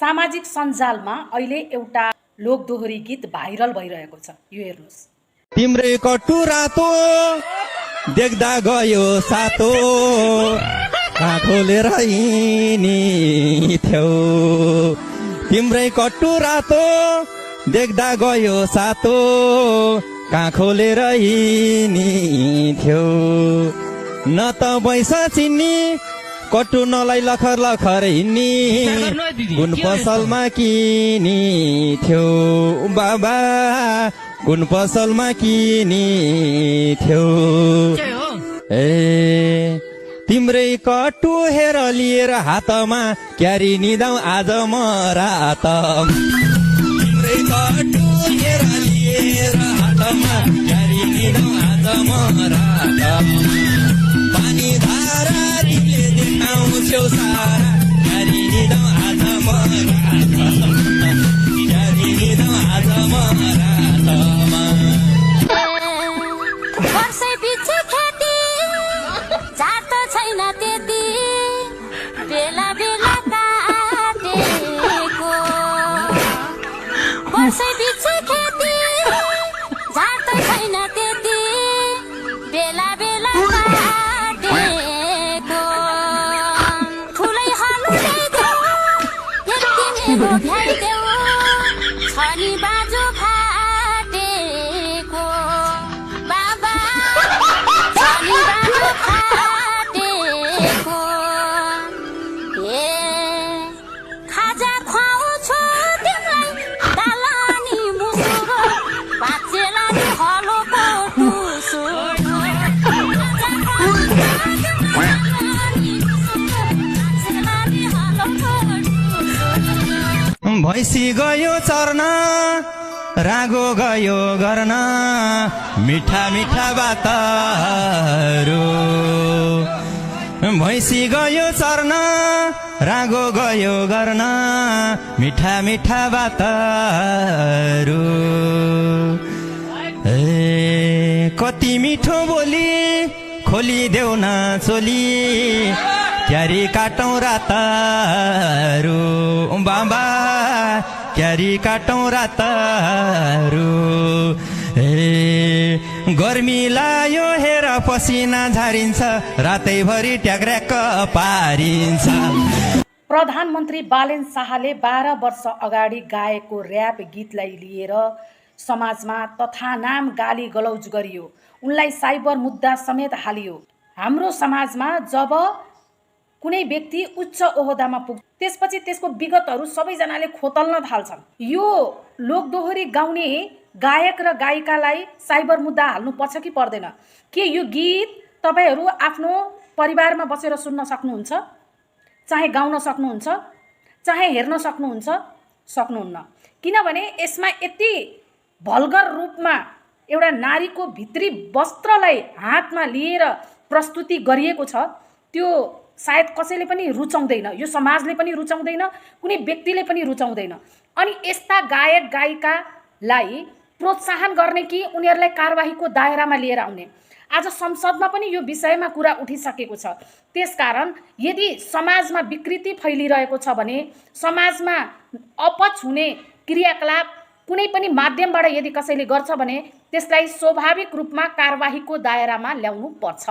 सामाजिक सञ्जालमा अहिले एउटा लोकदोहोरी गीत भाइरल भइरहेको छ। यो हेर्नुस्। तिम्रै कटु रातो देख्दा गयो सातो कहाँ खोलेर हिँड्थ्यौ। तिम्रै कटु रातो देख्दा गयो सातो कहाँ खोलेर हिँड्थ्यौ। न त बैस चिन्नी कटु नलाई लखर लखर हिँड्नी कुन पसलमा किनी थियो बाबा कुन पसलमा किनी थियो। ए तिम्रै कटु हेर लिएर हातमा क्यारी निदाउ आज म रात। तिम्रै कटु हेर लिएर हातमा क्यारी निदाउ आज म रात। पानी धारा रिले देखाउँछौ सारा क्यारी निदाउ आज म रात। क्यारी निदाउ आज म रातमा। वर्षै पछि खेती जात छैन त्यति बेला बेला काटेको। वर्षै पछि खेती जात छैन त्यति बेला बेला काटेको। ठुलै हाल्दै देऊ यति मेरो भ्याइदेऊ छनी बाजु फाटेको बाबा छनी बाजु फाटेको। ए खाजा खुवाउँछु तिमीलाई दालानी मुसुरो बाँचेला नि हलोको टुसुरो। खाजा खुवाउँछु तिमीलाई दालानी मुसुरो बाँचेला नि हलोको टुसुरो। भैँसी गयो चर्न रागो गयो गर्न मिठा मिठा बातहरू। भैँसी गयो चर्न रागो गयो गर्न मिठा मिठा बातहरू। ए कति मिठो बोली खोलिदेऊ न चोली क्यारी काटौँ रातहरू बाबा क्यारी काटौँ रातहरू। ए गर्मी लायो हेर पसिना झारिन्छ रातैभरि ट्याग्र्याक पारिन्छ। प्रधानमन्त्री बालेन शाहले 12 वर्ष अगाडि गाएको र्याप गीतलाई लिएर समाजमा तथानाम गाली गलौज गरियो। उनलाई साइबर मुद्दा समेत हालियो। हाम्रो समाजमा जब कुनै व्यक्ति उच्च ओहदामा पुग्छ त्यसपछि त्यसको विगतहरू सबैजनाले खोतल्न थाल्छन्। यो लोकदोहोरी गाउने गायक र गायिकालाई साइबर मुद्दा हाल्नु पर्छ कि पर्दैन? के यो गीत तपाईहरू आफ्नो परिवारमा बसेर सुन्न सक्नुहुन्छ? चाहे गाउन सक्नुहुन्छ, चाहे हेर्न सक्नुहुन्छ, सक्नुहुन्न। किनभने यसमा यति भल्गर रूपमा एउटा नारीको भित्री वस्त्रलाई हातमा लिएर प्रस्तुति गरिएको छ। त्यो सायद कसैले पनि रुचाउँदैन, यो समाजले पनि रुचाउँदैन, कुनै व्यक्तिले पनि रुचाउँदैन। अनि यस्ता गायक गायिकालाई प्रोत्साहन गर्ने कि उनीहरूलाई कारबाहीको दायरामा लिएर आउने? आज संसदमा पनि यो विषयमा कुरा उठिसकेको छ। त्यसकारण यदि समाजमा विकृति फैलिरहेको छ भने समाजमा अपच हुने क्रियाकलाप कुनै पनि माध्यमबाट यदि कसैले गर्छ भने त्यसलाई स्वाभाविक रूपमा कारबाहीको दायरामा ल्याउनु पर्छ।